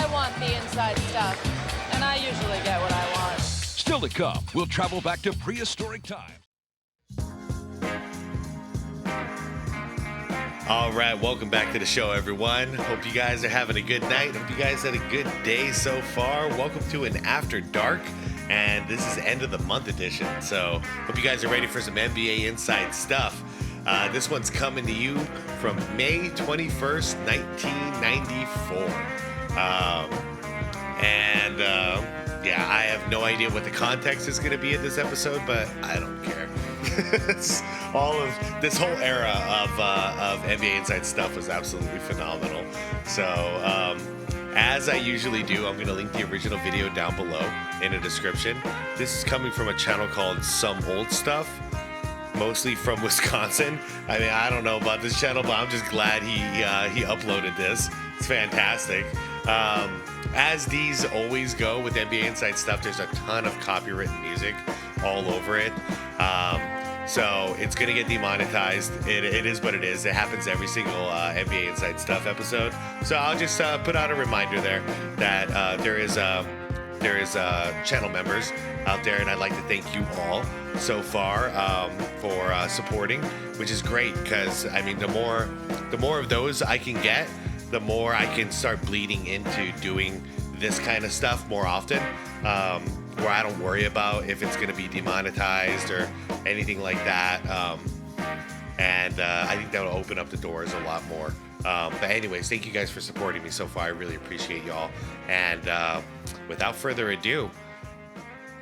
I want the inside stuff, and I usually get what I want. Still to come, we'll travel back to prehistoric times. All right, welcome back to the show, everyone. Hope you guys are having a good night. Hope you guys had a good day so far. Welcome to an After Dark, and this is end of the month edition. So hope you guys are ready for some NBA inside stuff. This one's coming to you from May 21st, 1994. Yeah, I have no idea what the context is going to be in this episode, but I don't care. It's all of this whole era of NBA Inside stuff was absolutely phenomenal. So, as I usually do, I'm going to link the original video down below in the description. This is coming from a channel called Some Old Stuff, mostly from Wisconsin. I mean, I don't know about this channel, but I'm just glad he uploaded this. It's fantastic. As these always go with NBA Inside stuff, there's a ton of copywritten music all over it. So it's going to get demonetized. It is what it is. It happens every single NBA Inside Stuff episode. So I'll just put out a reminder there that there is channel members out there, and I'd like to thank you all so far for supporting, which is great because I mean the more of those I can get, the more I can start bleeding into doing this kind of stuff more often. Where I don't worry about if it's going to be demonetized or anything like that. I think that will open up the doors a lot more. But anyways, thank you guys for supporting me so far. I really appreciate y'all. And without further ado,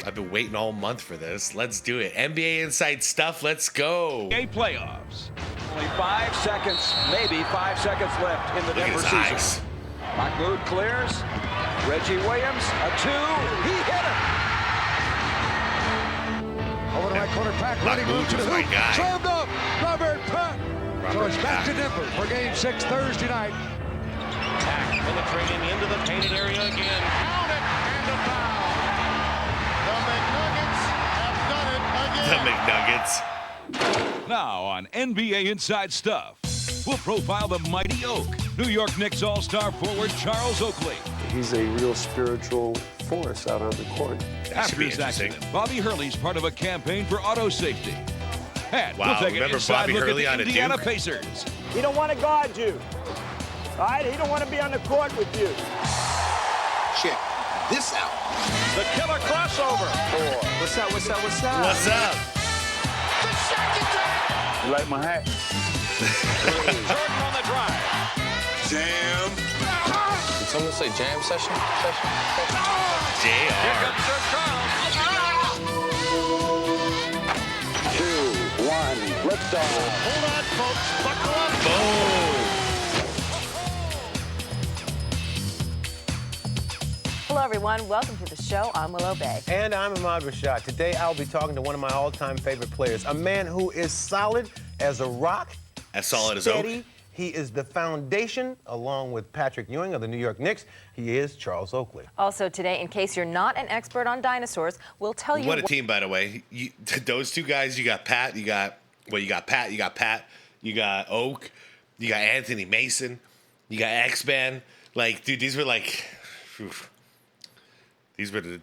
I've been waiting all month for this. Let's do it. NBA Inside Stuff. Let's go. NBA playoffs. Only 5 seconds, maybe 5 seconds left in the Denver season. Eyes. Mahmoud clears. Reggie Williams, a 2. He hit it. Over the right corner, Pat. Running move to the hoop. Slammed up. Robert Pat. So it's back to Denver for Game 6 Thursday night. Pack penetrating into the painted area again. Count it and a foul. The McNuggets have done it again. The McNuggets. Now on NBA Inside Stuff, we'll profile the mighty Oak, New York Knicks All-Star forward Charles Oakley. He's a real spiritual force out on the court. After his accident, Bobby Hurley's part of a campaign for auto safety. And Wow, we'll take remember an inside Bobby look Hurley at on the a Indiana Duke? Pacers. He don't want to guard you. All right? He don't want to be on the court with you. Check this out. The killer crossover. What's up? What's up? The second time. You like my hat? Jordan on the drive. Jam. Did someone say jam session? Here JR. comes Sir Charles. 2, 1, lift off. Hold on, folks. Buckle up. Boom. Hello, everyone. Welcome to the show. I'm Willow Bay. And I'm Ahmad Rashad. Today, I'll be talking to one of my all-time favorite players, a man who is solid as a rock. As solid as oak. steady. He is the foundation, along with Patrick Ewing of the New York Knicks. He is Charles Oakley. Also today, in case you're not an expert on dinosaurs, we'll tell you What a team, by the way. Those two guys, you got Pat, you got Oak, you got Anthony Mason, you got X-Man. Like, dude, these were like, these were the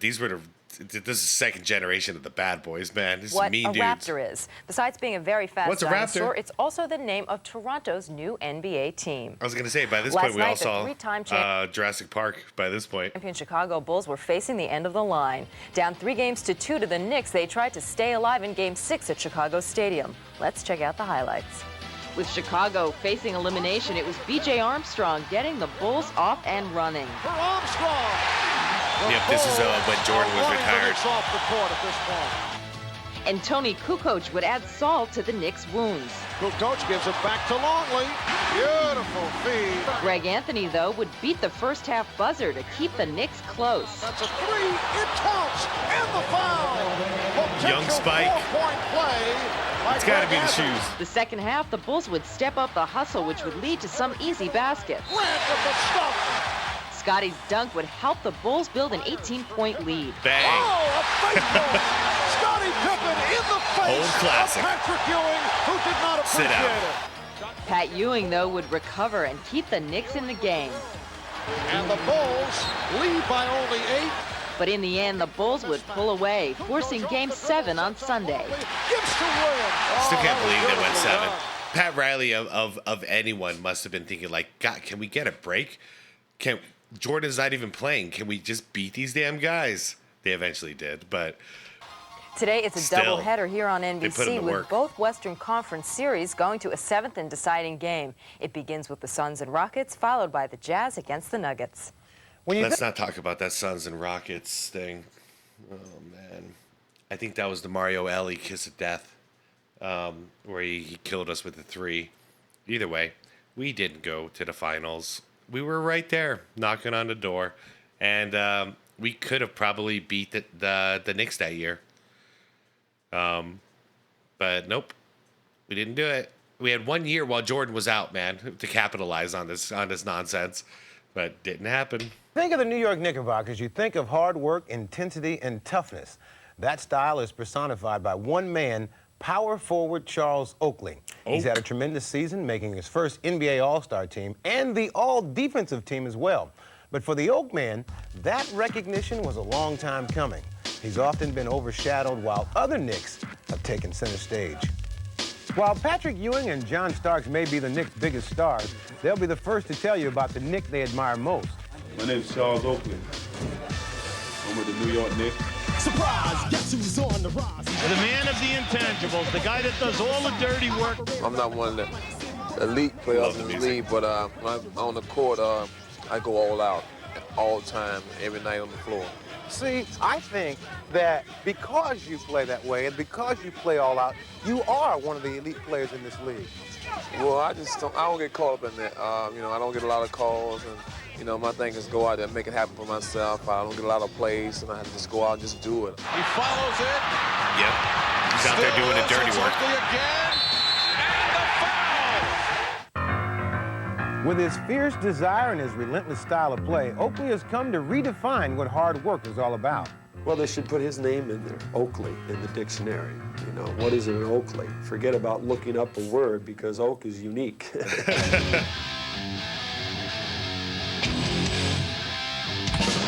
this is second generation of the bad boys, man. These what mean a dudes. raptor is. Besides being a very fast What's a dinosaur, raptor? it's also the name of Toronto's new NBA team. I was going to say, by this Last point, we all night, the saw three-time Jurassic Park by this point. Champion Chicago Bulls were facing the end of the line. Down 3-2 to the Knicks, they tried to stay alive in Game 6 at Chicago Stadium. Let's check out the highlights. With Chicago facing elimination, it was B.J. Armstrong getting the Bulls off and running. For Armstrong. Yep, this is when Jordan was retired. Off the court at this point. And Tony Kukoc would add salt to the Knicks' wounds. Kukoc gives it back to Longley. Beautiful feed. Greg Anthony, though, would beat the first-half buzzer to keep the Knicks close. That's a 3. It counts. And the foul. Potential Young Spike. 4-point play. It's got to be the shoes. The second half, the Bulls would step up the hustle, which would lead to some easy baskets. Grant with the stuff. Scotty's dunk would help the Bulls build an 18-point lead. Bang. Oh, a baseball. Scottie Pippen in the face Old classic. of Patrick Ewing, who did not appreciate Sit out. it. Pat Ewing, though, would recover and keep the Knicks in the game. And the Bulls lead by only 8. But in the end, the Bulls would pull away, forcing Game 7 on Sunday. Still can't believe they went 7. Pat Riley of anyone must have been thinking like, God, can we get a break? Jordan's not even playing. Can we just beat these damn guys? They eventually did, but today it's a still, doubleheader here on they put 'em NBC to with work. both Western Conference series going to a 7th and deciding game. It begins with the Suns and Rockets, followed by the Jazz against the Nuggets. Let's not talk about that Suns and Rockets thing. Oh, man. I think that was the Mario Ellie kiss of death, where he killed us with the 3. Either way, we didn't go to the finals. We were right there, knocking on the door. And we could have probably beat the Knicks that year. But nope, we didn't do it. We had 1 year while Jordan was out, man, to capitalize on this nonsense. But didn't happen. Think of the New York Knickerbockers, you think of hard work, intensity, and toughness. That style is personified by one man, power forward Charles Oakley. He's had a tremendous season, making his first NBA All-Star team and the all-defensive team as well. But for the Oak Man, that recognition was a long time coming. He's often been overshadowed while other Knicks have taken center stage. While Patrick Ewing and John Starks may be the Knicks' biggest stars, they'll be the first to tell you about the Knick they admire most. My name is Charles Oakley. I'm with the New York Knicks. Surprise! Guess who's on the rise? The man of the intangibles, the guy that does all the dirty work. I'm not one of the elite players in the league, but when I'm on the court, I go all out, all the time, every night on the floor. See, I think that because you play that way and because you play all out, you are one of the elite players in this league. Well, I don't get caught up in that. I don't get a lot of calls, and my thing is go out there and make it happen for myself. I don't get a lot of plays, and I have to just go out and just do it. He follows it. Yep. He's out there doing the dirty work. Again, and the foul. With his fierce desire and his relentless style of play, Oakley has come to redefine what hard work is all about. Well, they should put his name in there, Oakley, in the dictionary. What is an Oakley? Forget about looking up a word because oak is unique.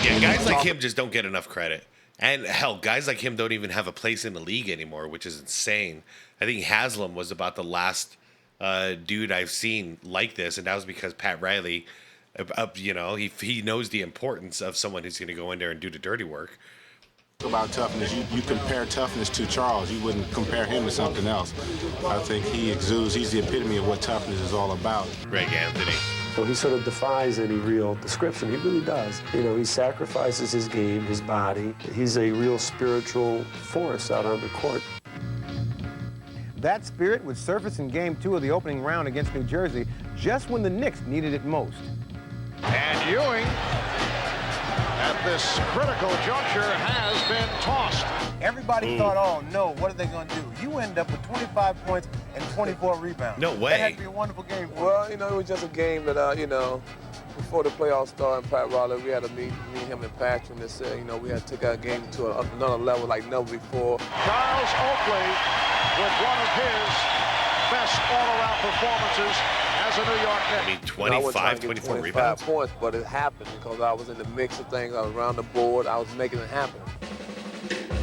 Yeah, guys like him just don't get enough credit. And hell, guys like him don't even have a place in the league anymore, which is insane. I think Haslam was about the last dude I've seen like this, and that was because Pat Riley, he knows the importance of someone who's going to go in there and do the dirty work. About toughness, you compare toughness to Charles. You wouldn't compare him to something else. I think he's the epitome of what toughness is all about. Greg Anthony. So he sort of defies any real description. He really does. He sacrifices his game, his body. He's a real spiritual force out on the court. That spirit would surface in Game 2 of the opening round against New Jersey just when the Knicks needed it most. And Ewing, at this critical juncture, has been tossed. Everybody thought, oh no, what are they going to do? You end up with 25 points and 24 rebounds. No way. That had to be a wonderful game for you. Well, it was just a game that, before the playoffs started, Pat Riley, we had to meet him and Patrick and said, we had to take our game to another level like never before. Charles Oakley with one of his best all-around performances as a New York Knick. I mean, 25, 24 rebounds. Points, but it happened because I was in the mix of things. I was around the board. I was making it happen.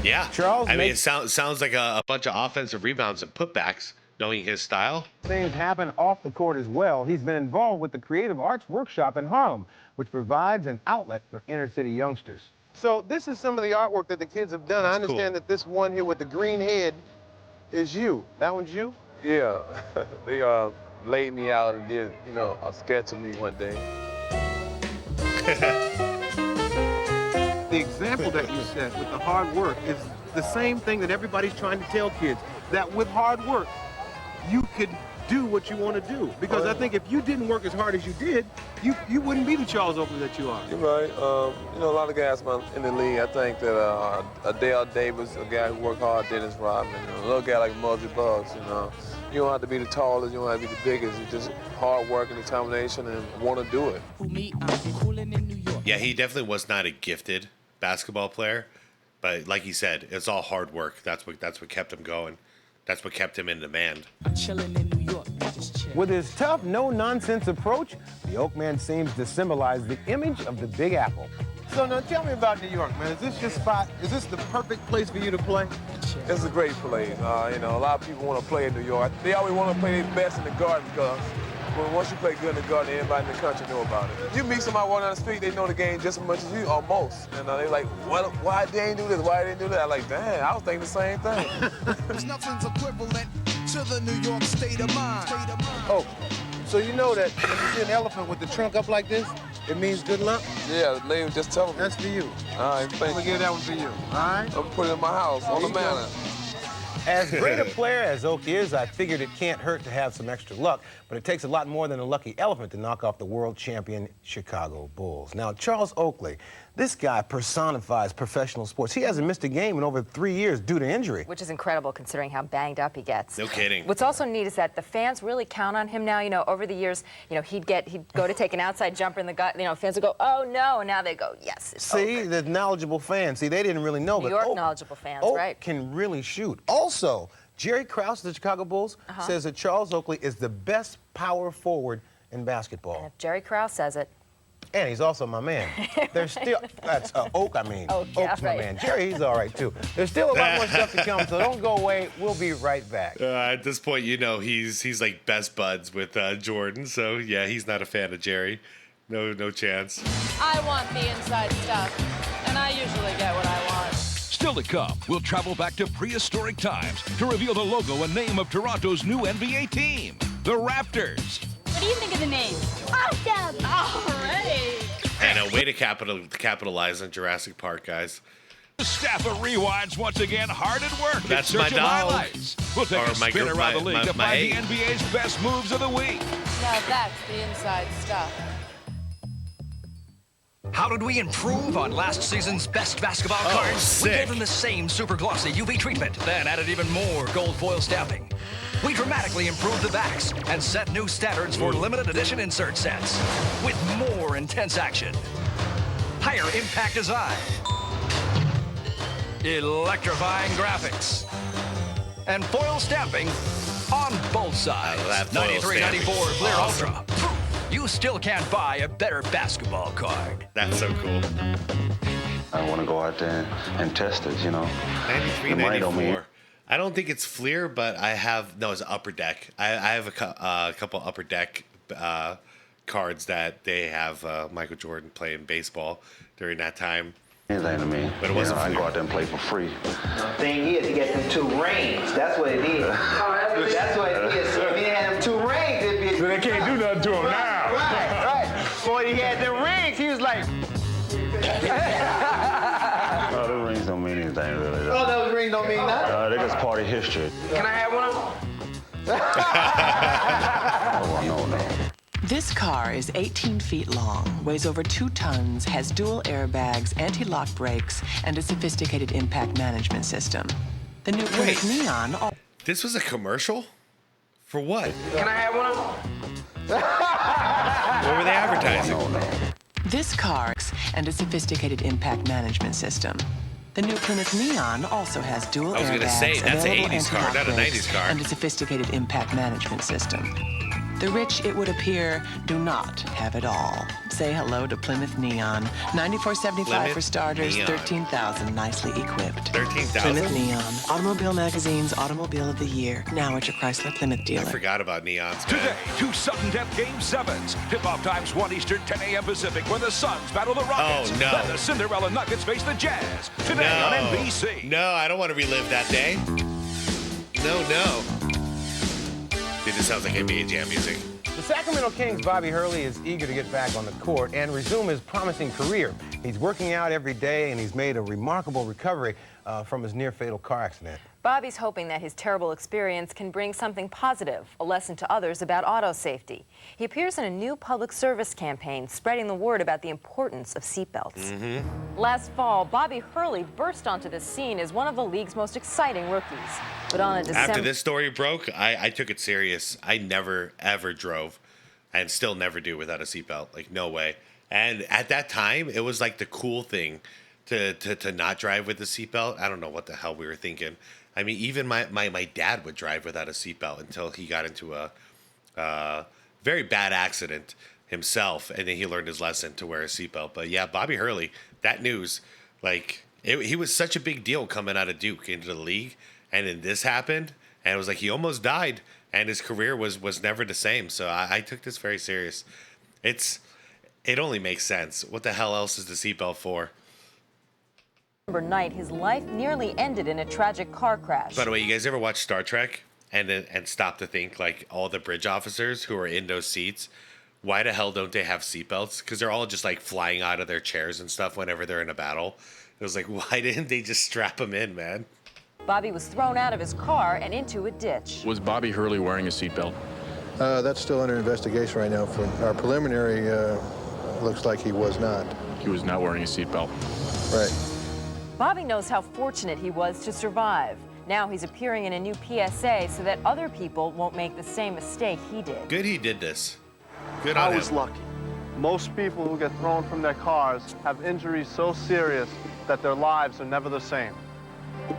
Yeah. Charles it sounds like a bunch of offensive rebounds and putbacks, knowing his style. Things happen off the court as well. He's been involved with the Creative Arts Workshop in Harlem, which provides an outlet for inner-city youngsters. So this is some of the artwork that the kids have done. I understand that this one here with the green head is you. That one's you? Yeah. They laid me out and did, a sketch of me one day. The example that you set with the hard work is the same thing that everybody's trying to tell kids, that with hard work, you could do what you want to do. Because I think if you didn't work as hard as you did, you wouldn't be the Charles Oakley that you are. You're right. A lot of guys in the league, I think that Adele Davis, a guy who worked hard, Dennis Rodman, a little guy like Muggsy Buggs, You don't have to be the tallest, you don't have to be the biggest. It's just hard work and determination and want to do it. Yeah, he definitely was not a gifted basketball player, but like he said, it's all hard work. That's what kept him going. That's what kept him in demand. I'm chilling in New York, just chilling. With his tough, no-nonsense approach, the Oakman seems to symbolize the image of the Big Apple. So now tell me about New York, man. Is this your spot? Is this the perfect place for you to play? It's a great place. You know, a lot of people want to play in New York. They always want to play their best in the Garden because once you play good in the Garden, everybody in the country know about it. You meet somebody walking down the street, they know the game just as much as you, almost. And they're like, why they ain't do this? Why they ain't do that? I'm like, damn, I was thinking the same thing. There's nothing's equivalent to the New York state of mind. Oh, so you know that when you see an elephant with the trunk up like this, it means good luck? Yeah, the lady just tell me. That's for you. All right, thank you. I'm gonna give that one for you, all right? I'm put it in my house on the manor. As great a player as Oak is, I figured it can't hurt to have some extra luck, but it takes a lot more than a lucky elephant to knock off the world champion Chicago Bulls. Now, Charles Oakley, this guy personifies professional sports. He hasn't missed a game in over 3 years due to injury. Which is incredible considering how banged up he gets. No kidding. What's also neat is that the fans really count on him now. You know, over the years, you know, he'd go to take an outside jumper in the gut. You know, fans would go, oh no, and now they go, yes, it's See, over. the knowledgeable fans. See, they didn't really know, New but York Oak, knowledgeable fans, Oak right? can really shoot. Also, Jerry Krause of the Chicago Bulls says that Charles Oakley is the best power forward in basketball. And if Jerry Krause says it. And he's also my man. There's still, that's Oak, I mean. Oak, yeah, Oak's my right. man. Jerry, he's all right, too. There's still a lot more stuff to come, so don't go away. We'll be right back. At this point, you know, he's like best buds with Jordan, so yeah, he's not a fan of Jerry. No chance. I want the inside stuff, and I usually get what I want. Still to come, we'll travel back to prehistoric times to reveal the logo and name of Toronto's new NBA team, the Raptors. What do you think of the name? Awesome! Already! And a way to capitalize on Jurassic Park, guys. The staff of Rewinds once again hard at work. That's in search my of dog. highlights. We'll take Or a my spin group- around my- the league my- to my find eight. the NBA's best moves of the week. Now that's the inside stuff. How did we improve on last season's best basketball cards? We sick. gave them the same super glossy UV treatment, then added even more gold foil stamping. We dramatically improved the backs and set new standards for limited edition insert sets with more intense action, higher impact design, electrifying graphics, and foil stamping on both sides. that foil 9394 stamping is Clear awesome. Ultra. You still can't buy a better basketball card. That's so cool. I want to go out there and test it, you know. 93, The money don't mean- 94. I don't think it's Fleer, but I have, no, it's Upper Deck. I have a couple Upper Deck cards that they have Michael Jordan playing baseball during that time. Anything to me. But it wasn't I Fleer. go out there and play for free. The thing is, he got them 2 rings. That's what it is. That's what it is. So if he had them 2 rings, it'd be. So they can't do nothing to him now. Right. Boy, he had them rings. He was like. Oh, those rings don't mean anything, really. Oh, those rings don't mean nothing. They're just part of history. Can I have one? Oh, no. This car is 18 feet long, weighs over 2 tons, has dual airbags, anti-lock brakes, and a sophisticated impact management system. The new Plymouth Neon. This was a commercial? For what? Can I have one? What were they advertising? This car and a sophisticated impact management system. The new Plymouth Neon also has dual I was airbags, gonna say, that's an available 80s car, anti-lock not a brakes, 90s car. and a sophisticated impact management system. The rich, it would appear, do not have it all. Say hello to Plymouth Neon. $94.75 for Plymouth starters, Neon. $13,000 nicely equipped. 13,000? Plymouth Neon, Automobile Magazine's Automobile of the Year. Now at your Chrysler Plymouth I dealer. forgot about neons, man. Today, 2 sudden death Game 7s. Tip-off times 1 Eastern, 10 a.m. Pacific, when the Suns battle the Rockets. Oh, no. Then the Cinderella Nuggets face the Jazz. Today on NBC. No, I don't want to relive that day. No. Dude, this sounds like NBA Jam music. The Sacramento Kings' Bobby Hurley is eager to get back on the court and resume his promising career. He's working out every day, and he's made a remarkable recovery from his near-fatal car accident. Bobby's hoping that his terrible experience can bring something positive, a lesson to others about auto safety. He appears in a new public service campaign spreading the word about the importance of seatbelts. Last fall, Bobby Hurley burst onto the scene as one of the league's most exciting rookies. But on a December... After this story broke, I took it serious. I never, ever drove, and still never do without a seatbelt. Like, no way. And at that time, it was like the cool thing to not drive with a seatbelt. I don't know what the hell we were thinking. I mean, even my dad would drive without a seatbelt until he got into a very bad accident himself, and then he learned his lesson to wear a seatbelt. But yeah, Bobby Hurley, that news, like he was such a big deal coming out of Duke into the league, and then this happened, and it was like he almost died, and his career was never the same. So I took this very serious. It only makes sense. What the hell else is the seatbelt for? Night, his life nearly ended in a tragic car crash. By the way, you guys ever watch Star Trek and stop to think, like, all the bridge officers who are in those seats, why the hell don't they have seatbelts? Because they're all just like flying out of their chairs and stuff whenever they're in a battle. It was like, why didn't they just strap them in, man? Bobby was thrown out of his car and into a ditch. Was Bobby Hurley wearing a seatbelt? That's still under investigation right now. For our preliminary, looks like he was not. He was not wearing a seatbelt. Right. Bobby knows how fortunate he was to survive. Now he's appearing in a new PSA so that other people won't make the same mistake he did. Good he did this. Good on him. I was lucky. Most people who get thrown from their cars have injuries so serious that their lives are never the same.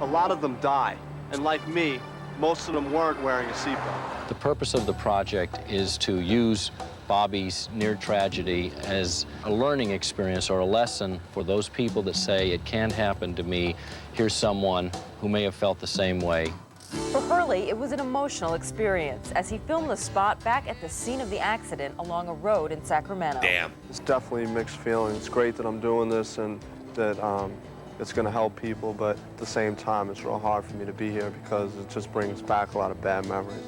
A lot of them die, and like me, most of them weren't wearing a seatbelt. The purpose of the project is to use Bobby's near tragedy as a learning experience or a lesson for those people that say it can't happen to me. Here's someone who may have felt the same way. For Hurley, it was an emotional experience as he filmed the spot back at the scene of the accident along a road in Sacramento. Damn. It's definitely mixed feelings. It's great that I'm doing this and that it's going to help people, but at the same time, it's real hard for me to be here because it just brings back a lot of bad memories.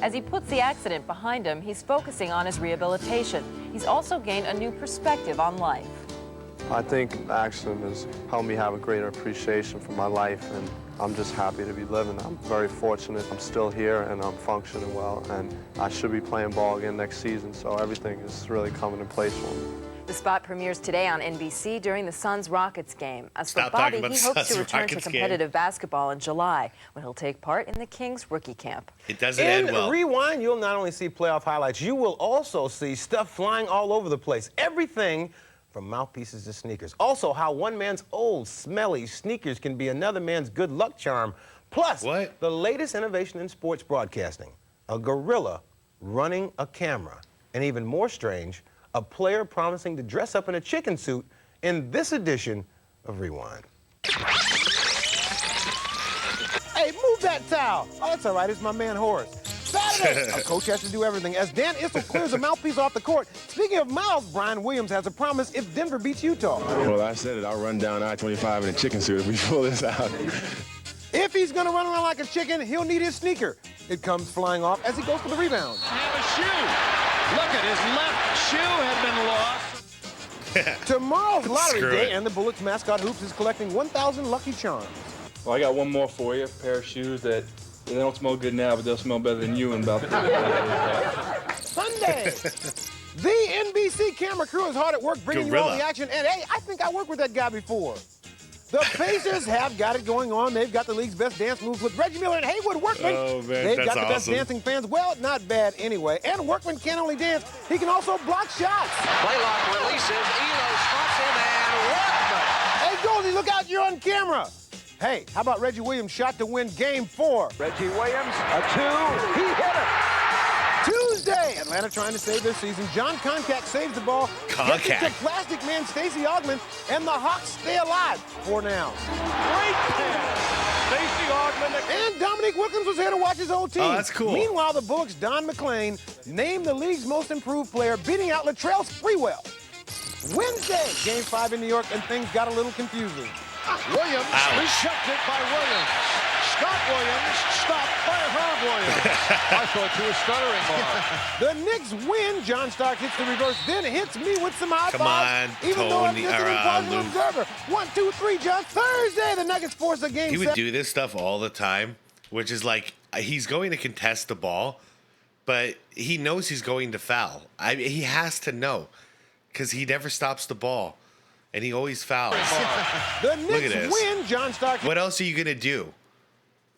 As he puts the accident behind him, he's focusing on his rehabilitation. He's also gained a new perspective on life. I think the accident has helped me have a greater appreciation for my life, and I'm just happy to be living. I'm very fortunate. I'm still here, and I'm functioning well, and I should be playing ball again next season, so everything is really coming in place for me. The spot premieres today on NBC during the Suns-Rockets game. As for Bobby, he hopes to return to competitive basketball in July when he'll take part in the Kings rookie camp. It doesn't end well. In Rewind, you'll not only see playoff highlights, you will also see stuff flying all over the place. Everything from mouthpieces to sneakers. Also, how one man's old, smelly sneakers can be another man's good luck charm. Plus, the latest innovation in sports broadcasting, a gorilla running a camera. And even more strange, a player promising to dress up in a chicken suit in this edition of Rewind. Hey, move that towel. Oh, that's all right. It's my man Horace. Saturday, a coach has to do everything. As Dan Issel clears a mouthpiece off the court. Speaking of mouths, Brian Williams has a promise if Denver beats Utah. Well, I said it. I'll run down I-25 in a chicken suit if we pull this out. If he's going to run around like a chicken, he'll need his sneaker. It comes flying off as he goes for the rebound. Have a shoe. Look at his left shoe had been lost. Tomorrow's lottery day, and the Bullets mascot Hoops is collecting 1,000 lucky charms. Well, I got one more for you. A pair of shoes that they don't smell good now, but they'll smell better than you in about 3 days. Sunday. The NBC camera crew is hard at work bringing you all the action. And, hey, I think I worked with that guy before. The Pacers have got it going on. They've got the league's best dance moves with Reggie Miller and Haywood Workman. Oh, man, They've that's got the best dancing fans. Well, not bad anyway. And Workman can't only dance, he can also block shots. Blaylock releases, Elo spots him, and Workman. Hey, Goldie, look out, you're on camera. Hey, how about Reggie Williams' shot to win Game 4? Reggie Williams, a 2, he hit it. Tuesday, Atlanta trying to save their season. John Koncak saves the ball. Gets it to Plastic Man Stacey Augmon, and the Hawks stay alive for now. Great pass. Stacey Augmon. And Dominique Wilkins was here to watch his old team. Oh, that's cool. Meanwhile, the Bullocks' Don McClain named the league's most improved player, beating out Latrell Sprewell. Wednesday, Game 5 in New York, and things got a little confusing. Williams recepted by Williams. Scott Williams stopped by Herb Williams. I thought you were stuttering more. The Knicks win. John Stark hits the reverse, then hits me with some high fives. Even though I'm just an impartial observer. 1, 2, 3, John. Thursday, the Nuggets force a game. He would do this stuff all the time, which is like he's going to contest the ball, but he knows he's going to foul. He has to know because he never stops the ball. And he always fouls. The Knicks win. John Stark. What else are you going to do?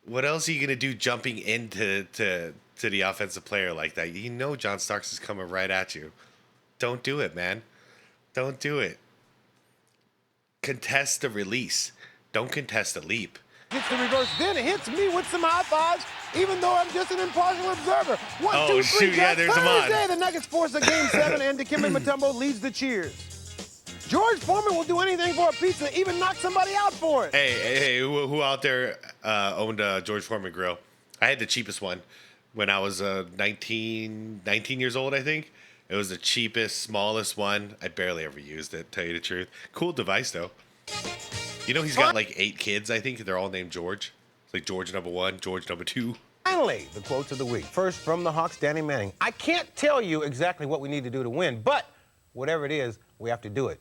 What else are you going to do jumping into the offensive player like that? You know John Starks is coming right at you. Don't do it, man. Don't do it. Contest the release. Don't contest the leap. Gets the reverse, then hits me with some high fives, even though I'm just an impartial observer. 1, 2, 3, shoot, yeah, there's Thursday, the Nuggets force a Game 7, and Dikembe Mutombo leads the cheers. George Foreman will do anything for a pizza, even knock somebody out for it. Hey, who out there owned a George Foreman grill? I had the cheapest one when I was 19 years old, I think. It was the cheapest, smallest one. I barely ever used it, tell you the truth. Cool device, though. You know, he's got like 8 kids, I think. They're all named George. It's like George number 1, George number 2. Finally, the quotes of the week. First, from the Hawks, Danny Manning. I can't tell you exactly what we need to do to win, but whatever it is, we have to do it.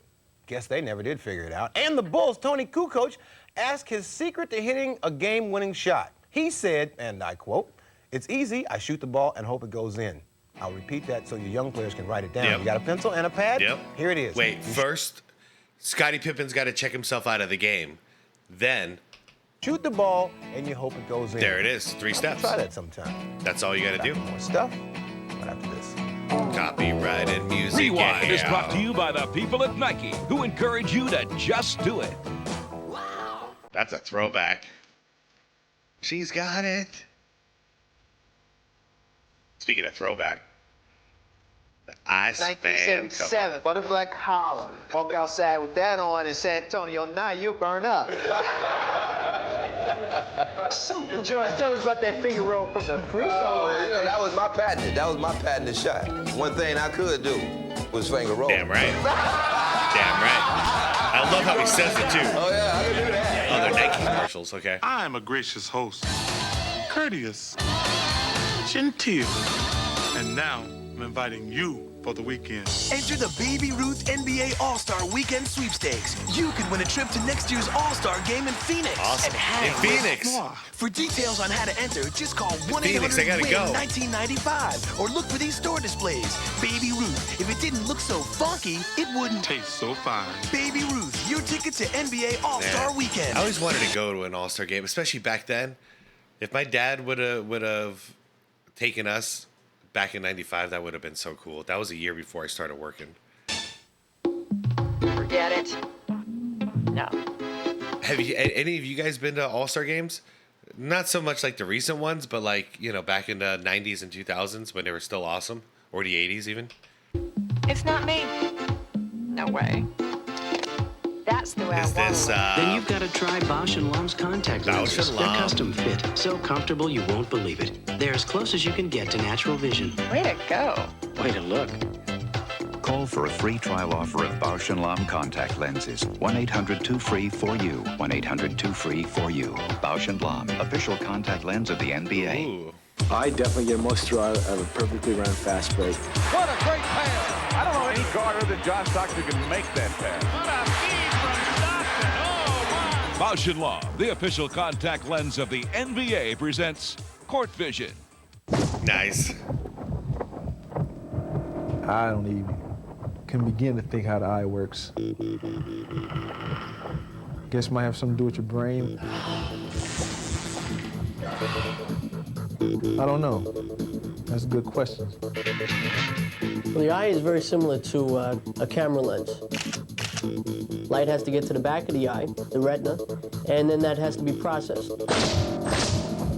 Guess they never did figure it out. And the Bulls' Tony Kukoc asked his secret to hitting a game-winning shot. He said, and I quote, "It's easy. I shoot the ball and hope it goes in." I'll repeat that so your young players can write it down. Yep. You got a pencil and a pad? Yep. Here it is. Wait, first, Scottie Pippen's got to check himself out of the game. Then, shoot the ball and you hope it goes in. There it is. 3 steps. Try that sometime. That's all you got to do. More stuff right after this. Copyrighted music. Rewind is brought to you by the people at Nike, who encourage you to just do it. That's a throwback. She's got it. Speaking of throwback, the Ice Fan. 1977, butterfly collar. Walk outside with that on in San Antonio, now you'll burn up. George, tell us about that finger roll from the free throw. You know, that was my patented. That was my patented shot. One thing I could do was finger roll. Damn right. Damn right. I love how he says it too. Oh yeah, I can do that. Oh, they're Nike commercials. Okay. I am a gracious host, courteous, genteel, and now I'm inviting you for the weekend. Enter the Baby Ruth NBA All-Star Weekend Sweepstakes. You could win a trip to next year's All-Star game in Phoenix. Awesome. And hang In Phoenix. For details on how to enter, just call Phoenix, I gotta go. 1-800-WIN-1995 or look for these store displays. Baby Ruth, if it didn't look so funky, it wouldn't taste so fine. Baby Ruth, your ticket to NBA All-Star Weekend. I always wanted to go to an All-Star game, especially back then. If my dad would have taken us back in '95, that would have been so cool. That was a year before I started working. Forget it. No. Have you any of you guys been to All-Star games? Not so much like the recent ones, but like, you know, back in the 90s and 2000s when they were still awesome, or the 80s even. It's not me. No way. That's the way I want it. Then you've got to try Bausch & Lomb's contact lenses. They're custom fit, so comfortable you won't believe it. They're as close as you can get to natural vision. Way to go. Way to look. Call for a free trial offer of Bausch & Lomb contact lenses. 1-800-2FREE-4U. 1-800-2FREE-4U. Bausch & Lomb, official contact lens of the NBA. Ooh. I definitely get most throw out of a perfectly run fast break. What a great pass. I don't know any guard other than John Stockton who can make that pass. What a feed from Stockton. Oh, my. Bausch & Lomb, the official contact lens of the NBA, presents Court Vision. Nice. I don't even can begin to think how the eye works. Guess it might have something to do with your brain. I don't know. That's a good question. Well, the eye is very similar to a camera lens. Light has to get to the back of the eye, the retina, and then that has to be processed.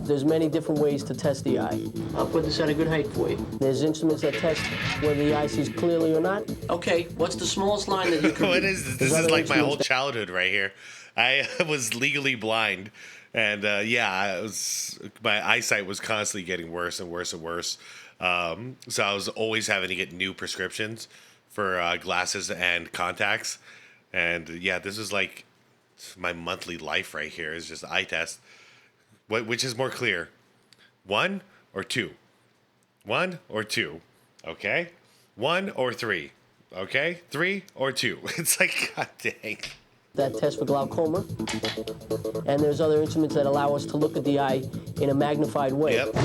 There's many different ways to test the eye. I'll put this at a good height for you. There's instruments that test whether the eye sees clearly or not. Okay, what's the smallest line that you can What is this? This is like my whole childhood right here. I was legally blind. And yeah, my eyesight was constantly getting worse and worse and worse. So I was always having to get new prescriptions for glasses and contacts. And yeah, this is like my monthly life right here. Is just eye test. Which is more clear, 1 or 2? 1 or 2? Okay. 1 or 3? Okay. 3 or 2? It's like, god dang. That test for glaucoma, and there's other instruments that allow us to look at the eye in a magnified way. Yep.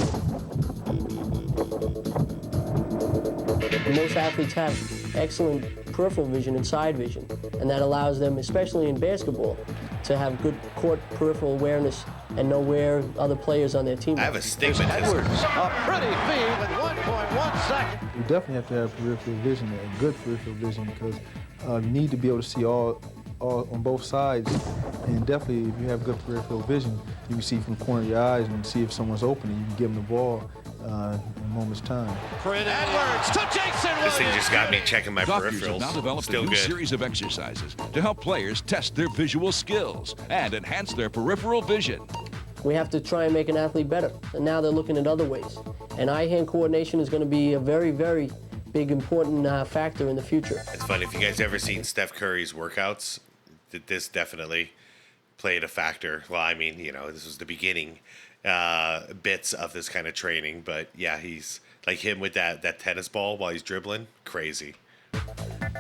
Most athletes have excellent peripheral vision and side vision, and that allows them, especially in basketball, to have good court peripheral awareness and know where other players on their team are. I have a stigmatism. A pretty feed with 1.1 seconds. You definitely have to have peripheral vision, and good peripheral vision, because you need to be able to see all on both sides, and definitely if you have good peripheral vision, you can see from the corner of your eyes and see if someone's open, and you can give them the ball in a moment's time. Edwards to Jason Williams. This thing just got me checking my Doctors peripherals. have now developed Still a new good. series of exercises to help players test their visual skills and enhance their peripheral vision. We have to try and make an athlete better, and now they're looking at other ways. And eye-hand coordination is going to be a very, very big, important factor in the future. It's funny, if you guys ever seen Steph Curry's workouts, this definitely played a factor. Well, I mean, you know, this was the beginning bits of this kind of training, but yeah, he's like him with that tennis ball while he's dribbling. Crazy.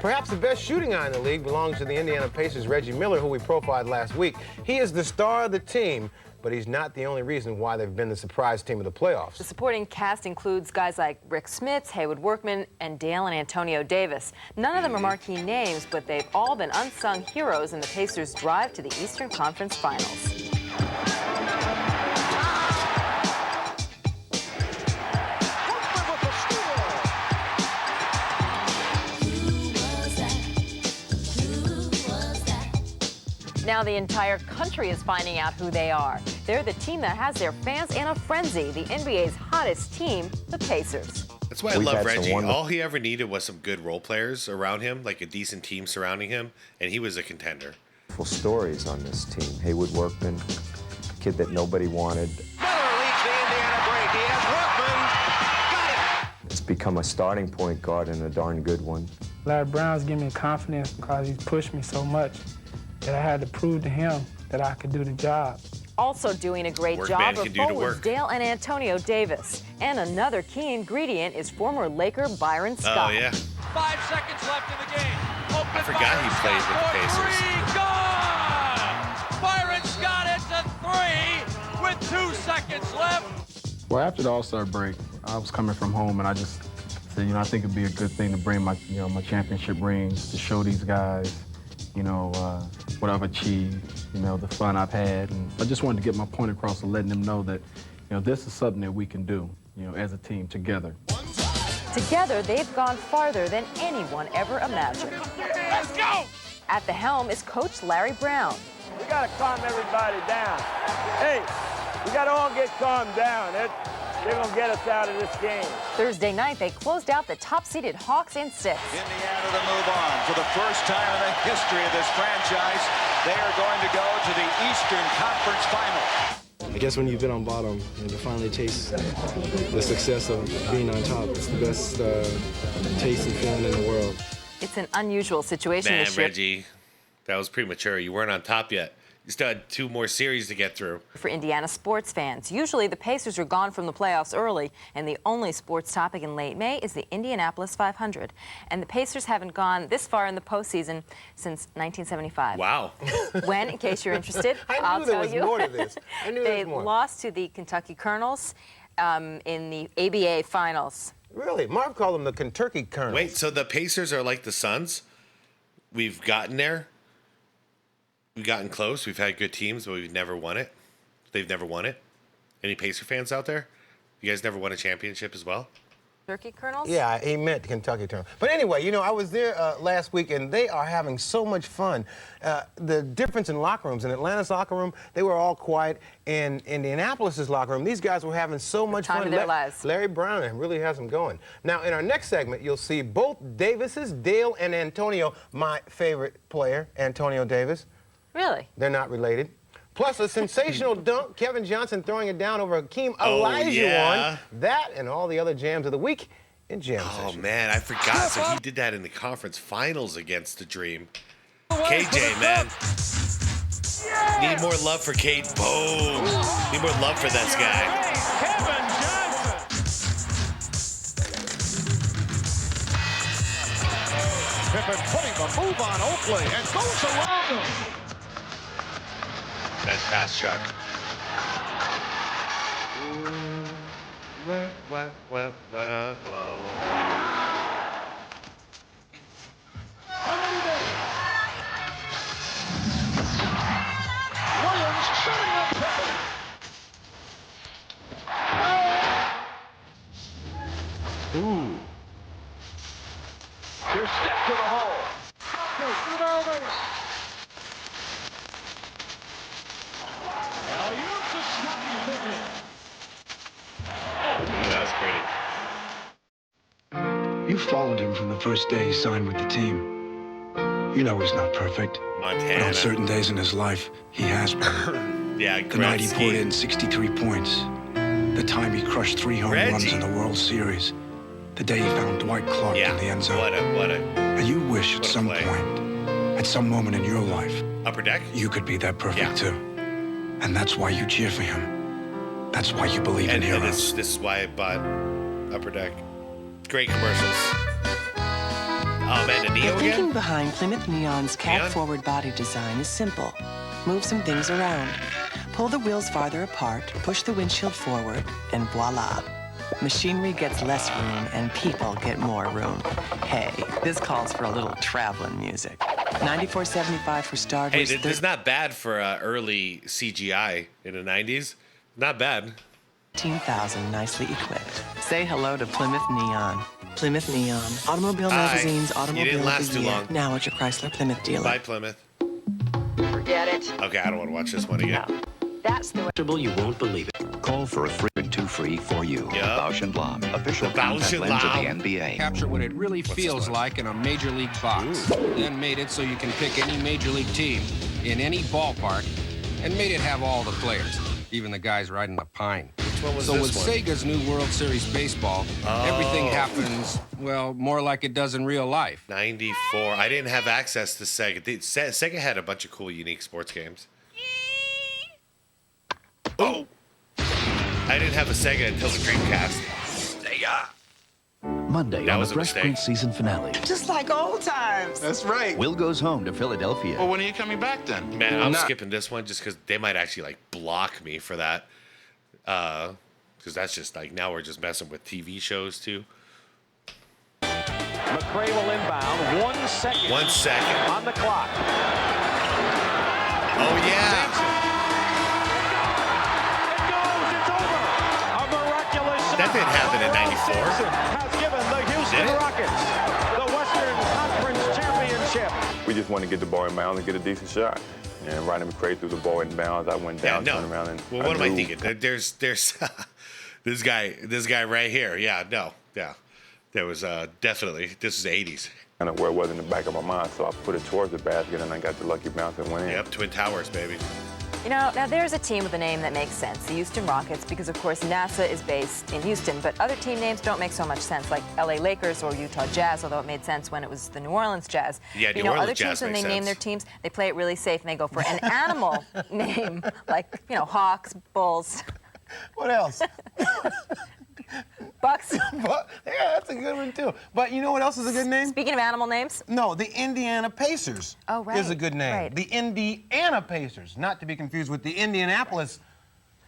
Perhaps the best shooting eye in the league belongs to the Indiana Pacers' Reggie Miller, who we profiled last week. He is the star of the team, but he's not the only reason why they've been the surprise team of the playoffs. The supporting cast includes guys like Rick Smits, Haywood Workman, and Dale and Antonio Davis. None of them are marquee names, but they've all been unsung heroes in the Pacers' drive to the Eastern Conference Finals. Now the entire country is finding out who they are. They're the team that has their fans in a frenzy, the NBA's hottest team, the Pacers. That's why I love Reggie. All he ever needed was some good role players around him, like a decent team surrounding him, and he was a contender. Full stories on this team. Haywood Workman, kid that nobody wanted. Miller leads the Indiana break. He has Workman. Got it. It's become a starting point guard and a darn good one. Larry Brown's given me confidence because he's pushed me so much that I had to prove to him that I could do the job. Also doing a great job are forwards Dale and Antonio Davis. And another key ingredient is former Laker Byron Scott. Oh, yeah. 5 seconds left in the game. I forgot he played with the Pacers. Byron Scott hits a 3 with 2 seconds left. Well, after the All-Star break, I was coming from home, and I just said, I think it'd be a good thing to bring my, my championship rings to show these guys, what I've achieved, the fun I've had. And I just wanted to get my point across and letting them know that, this is something that we can do, as a team together. Together, they've gone farther than anyone ever imagined. Let's go! At the helm is Coach Larry Brown. We got to calm everybody down. Hey, we got to all get calmed down. They're going to get us out of this game. Thursday night, they closed out the top-seeded Hawks in 6. Indiana to move on. For the first time in the history of this franchise, they are going to go to the Eastern Conference Final. I guess when you've been on bottom and to finally taste the success of being on top, it's the best taste and feeling in the world. It's an unusual situation Man, this year. Reggie, that was premature. You weren't on top yet. You still had 2 more series to get through. For Indiana sports fans, usually the Pacers are gone from the playoffs early, and the only sports topic in late May is the Indianapolis 500. And the Pacers haven't gone this far in the postseason since 1975. Wow. When, in case you're interested, I knew there was more to this. I knew there they was more. lost to the Kentucky Colonels in the ABA Finals. Really? Marv called them the Kentucky Colonels. Wait, so the Pacers are like the Suns? We've gotten there? We've gotten close. We've had good teams, but we've never won it. They've never won it. Any Pacer fans out there? You guys never won a championship as well? Turkey Colonels? Yeah, he meant Kentucky Colonels. But anyway, I was there last week, and they are having so much fun. The difference in locker rooms, in Atlanta's locker room, they were all quiet. In Indianapolis's locker room, these guys were having so much fun. Time of their lives. Larry Brown really has them going. Now, in our next segment, you'll see both Davises, Dale and Antonio, my favorite player, Antonio Davis. Really? They're not related. Plus a sensational dunk, Kevin Johnson throwing it down over Hakeem Olajuwon. That and all the other jams of the week in Jam Session. Oh, man, I forgot. So he did that in the conference finals against the Dream. KJ, man. Need more love for Kate. Boom. Need more love for this guy. Kevin Johnson. Pippen putting the move on Oakley and goes around him. Nice pass, Chuck. Williams setting up Pippen. Ooh. Here's Steph to the hole. followed him from the first day he signed with the team. You know he's not perfect. Montana. But on certain days in his life, he has been. Yeah, the night he poured in 63 points. The time he crushed 3 home runs in the World Series. The day he found Dwight Clark in the end zone. And you wish at some point, at some moment in your life, Upper Deck, you could be that perfect too. And that's why you cheer for him. That's why you believe in heroes. This is why I bought Upper Deck. Great commercials. Oh man, the The Neo thinking again? behind Plymouth Neon's cab-forward body design is simple. Move some things around. Pull the wheels farther apart, push the windshield forward, and voila. Machinery gets less room and people get more room. Hey, this calls for a little traveling music. $94.75 for starters. Hey, this is not bad for early CGI in the 90s. Not bad. 13,000 nicely equipped. Say hello to Plymouth Neon. Plymouth Neon. Automobile Magazine's Automobile You didn't last of the too Year. long. Now at your Chrysler Plymouth dealer. Bye, Plymouth. Forget it. Okay, I don't want to watch this one again. That's the way. You won't believe it. Call for a free 2 free for you. Bausch & Lomb, official The Bausch contact & lens of the Lomb. NBA. Capture what it really feels like in a major league box. Then made it so you can pick any major league team in any ballpark and made it have all the players, even the guys riding the pine. Which one was So this with one? Sega's new World Series baseball, everything happens, well, more like it does in real life. 94. I didn't have access to Sega. Sega had a bunch of cool, unique sports games. Oh! I didn't have a Sega until the Dreamcast. Sega! Monday That on was the a Fresh mistake. Prince season finale. Just like old times. That's right. Will goes home to Philadelphia. Well, when are you coming back then? Man, I'm skipping this one just because they might actually like block me for that. Because that's just like now we're just messing with TV shows too. McRae will inbound. 1 second. 1 second. On the clock. Oh yeah. A miraculous shot. That didn't happen in 94. Has given the Houston Did it? Rockets the Western Conference Championship. We just want to get the ball in bounds and get a decent shot. And Rodney McRae threw the ball in bounds. I went down, turned around, and Well, what am I thinking? There's this guy right here. Yeah, no, yeah. There was definitely, this is the 80s. kind of where it was in the back of my mind, so I put it towards the basket, and I got the lucky bounce and went in. Yep, Twin Towers, baby. You know, now there's a team with a name that makes sense, the Houston Rockets, because of course NASA is based in Houston, but other team names don't make so much sense, like LA Lakers or Utah Jazz, although it made sense when it was the New Orleans Jazz. Yeah, you New know, Orleans other Jazz teams, when they makes name sense. their teams, they play it really safe and they go for an animal name, like, you know, Hawks, Bulls. What else? Bucks. Yeah, that's a good one, too. But you know what else is a good name? Speaking of animal names? No, the Indiana Pacers is a good name. right. The Indiana Pacers, not to be confused with the Indianapolis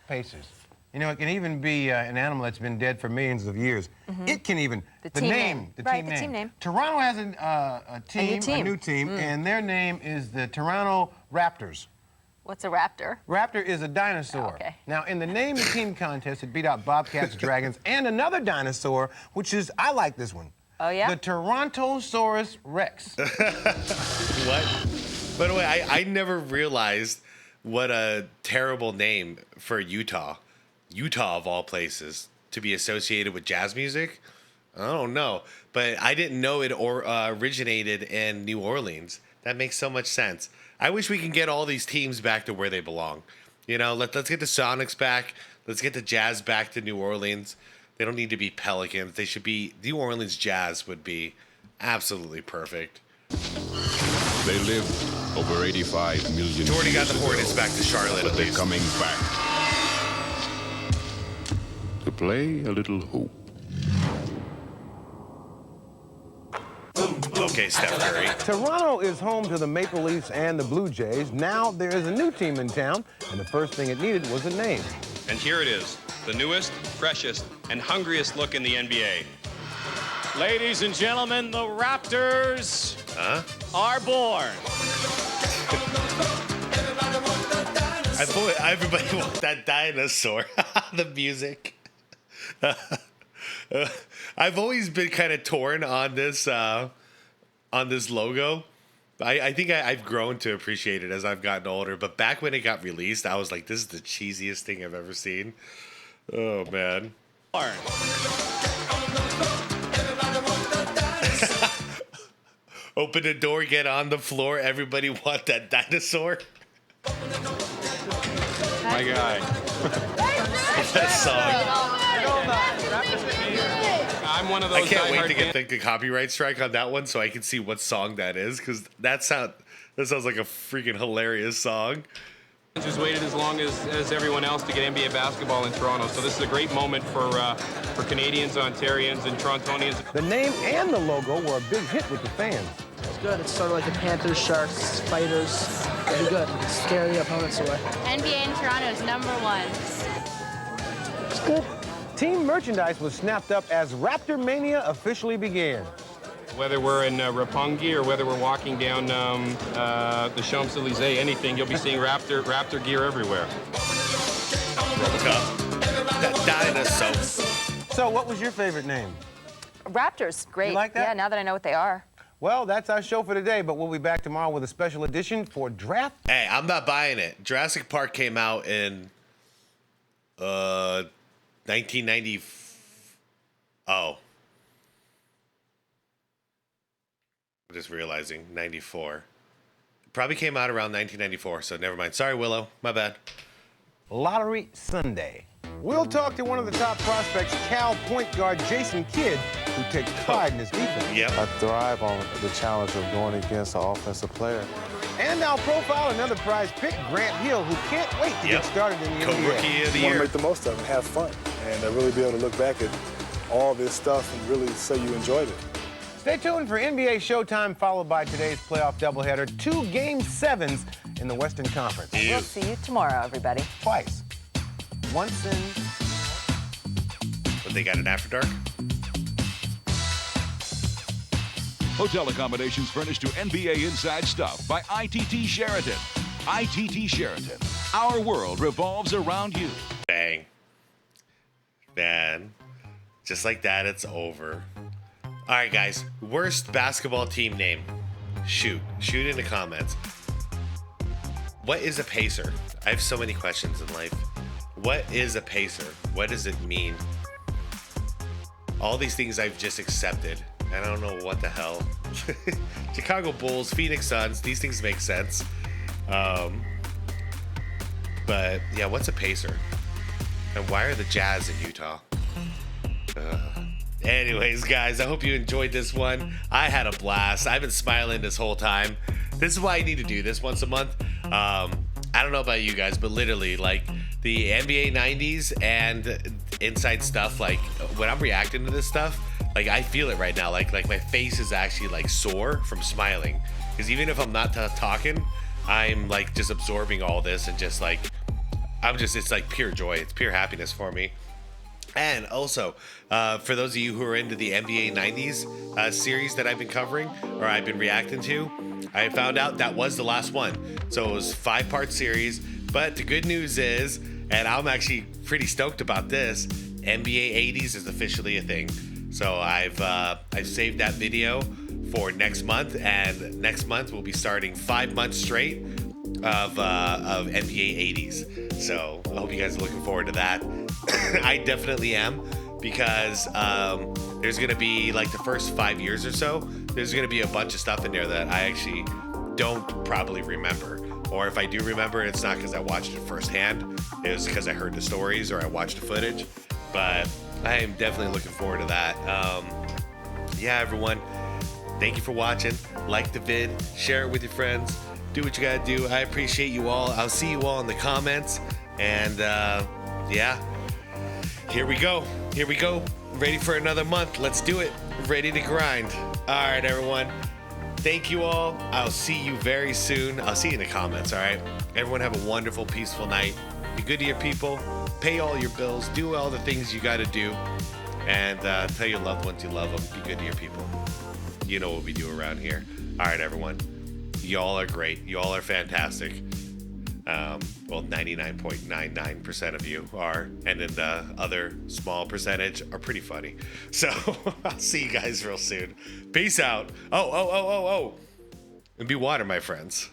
Pacers. You know, it can even be an animal that's been dead for millions of years. It can even, the team name, name. the Right, team the name. team name. Toronto has a new team, Mm. and their name is the Toronto Raptors. What's a raptor? Raptor is a dinosaur. Okay. Now, in the name the team contest, it beat out Bobcats, Dragons, and another dinosaur, which is, I like this one. Oh, yeah? The Torontosaurus Rex. What? By the way, I never realized what a terrible name for Utah. Utah, of all places, to be associated with jazz music. I don't know. But I didn't know it originated in New Orleans. That makes so much sense. I wish we can get all these teams back to where they belong. You know, let's get the Sonics back. Let's get the Jazz back to New Orleans. They don't need to be Pelicans. They should be, New Orleans Jazz would be absolutely perfect. They live over 85 million Jordy got years the Hornets ago, back to Charlotte, but at they're least. coming back to play a little hoop. Okay, Steph Curry. Toronto is home to the Maple Leafs and the Blue Jays. Now there is a new team in town, and the first thing it needed was a name. And here it is, the newest, freshest, and hungriest look in the NBA. Ladies and gentlemen, the Raptors are born. Everybody wants that dinosaur. The music. I've always been kind of torn on this logo. I think I've grown to appreciate it as I've gotten older. But back when it got released, I was like, this is the cheesiest thing I've ever seen. Oh, man. Open the door, get on the floor. Everybody want that dinosaur. My guy. That song. I'm one of those. I can't wait to get the copyright strike on that one so I can see what song that is, because that sounds like a freaking hilarious song. Just waited as long as everyone else to get NBA basketball in Toronto, so this is a great moment for Canadians, Ontarians, and Torontonians. The name and the logo were a big hit with the fans. It's good. It's sort of like the Panthers, Sharks, Fighters. It'll be good. It's scare the opponents away. NBA in Toronto is #1. It's good. Team merchandise was snapped up as Raptor Mania officially began. Whether we're in Roppongi or whether we're walking down the Champs-Élysées, anything, you'll be seeing Raptor gear everywhere. That dinosaur. So what was your favorite name? Raptors, great. You like that? Yeah, now that I know what they are. Well, that's our show for today, but we'll be back tomorrow with a special edition for Draft. Hey, I'm not buying it. Jurassic Park came out in 1990. Oh. I'm just realizing, 94. Probably came out around 1994, so never mind. Sorry, Willow. My bad. Lottery Sunday. We'll talk to one of the top prospects, Cal point guard Jason Kidd, who takes pride in his defense. Yep. I thrive on the challenge of going against an offensive player. And I'll profile another prize pick, Grant Hill, who can't wait to get started in the NBA. Co-rookie of the You want year. to make the most of it and have fun, and really be able to look back at all this stuff and really say you enjoyed it. Stay tuned for NBA Showtime, followed by today's playoff doubleheader, 2 Game 7s in the Western Conference. We'll see you tomorrow, everybody. Twice. Once in... But they got an After Dark? Hotel accommodations furnished to NBA Inside Stuff by ITT Sheraton. ITT Sheraton. Our world revolves around you. Bang. Man. Just like that, it's over. All right, guys. Worst basketball team name. Shoot in the comments. What is a pacer? I have so many questions in life. What is a pacer? What does it mean? All these things I've just accepted. I don't know what the hell. Chicago Bulls, Phoenix Suns, these things make sense. But yeah, what's a pacer? And why are the Jazz in Utah? Anyways, guys, I hope you enjoyed this one. I had a blast. I've been smiling this whole time. This is why I need to do this once a month. I don't know about you guys, but literally, like, the NBA 90s and inside stuff, like, when I'm reacting to this stuff, like, I feel it right now. Like my face is actually, like, sore from smiling. Because even if I'm not talking, I'm, like, just absorbing all this and just, like, it's, like, pure joy. It's pure happiness for me. And also, for those of you who are into the NBA 90s series that I've been covering, or I've been reacting to, I found out that was the last one. So it was a 5-part series. But the good news is, and I'm actually pretty stoked about this, NBA 80s is officially a thing. So I've saved that video for next month, and next month we'll be starting 5 months straight of NBA 80s. So I hope you guys are looking forward to that. I definitely am, because there's going to be, like, the first 5 years or so, there's going to be a bunch of stuff in there that I actually don't probably remember. Or if I do remember, it's not because I watched it firsthand. It was because I heard the stories or I watched the footage. But I am definitely looking forward to that. Yeah, everyone, thank you for watching. Like the vid, share it with your friends. Do what you got to do. I appreciate you all. I'll see you all in the comments. And yeah, here we go. Here we go. Ready for another month. Let's do it. Ready to grind. All right, everyone. Thank you all. I'll see you very soon. I'll see you in the comments, all right? Everyone have a wonderful, peaceful night. Be good to your people. Pay all your bills. Do all the things you got to do. And tell your loved ones you love them. Be good to your people. You know what we do around here. All right, everyone. Y'all are great. Y'all are fantastic. Well, 99.99% of you are. And then the other small percentage are pretty funny. So I'll see you guys real soon. Peace out. Oh. And be water, my friends.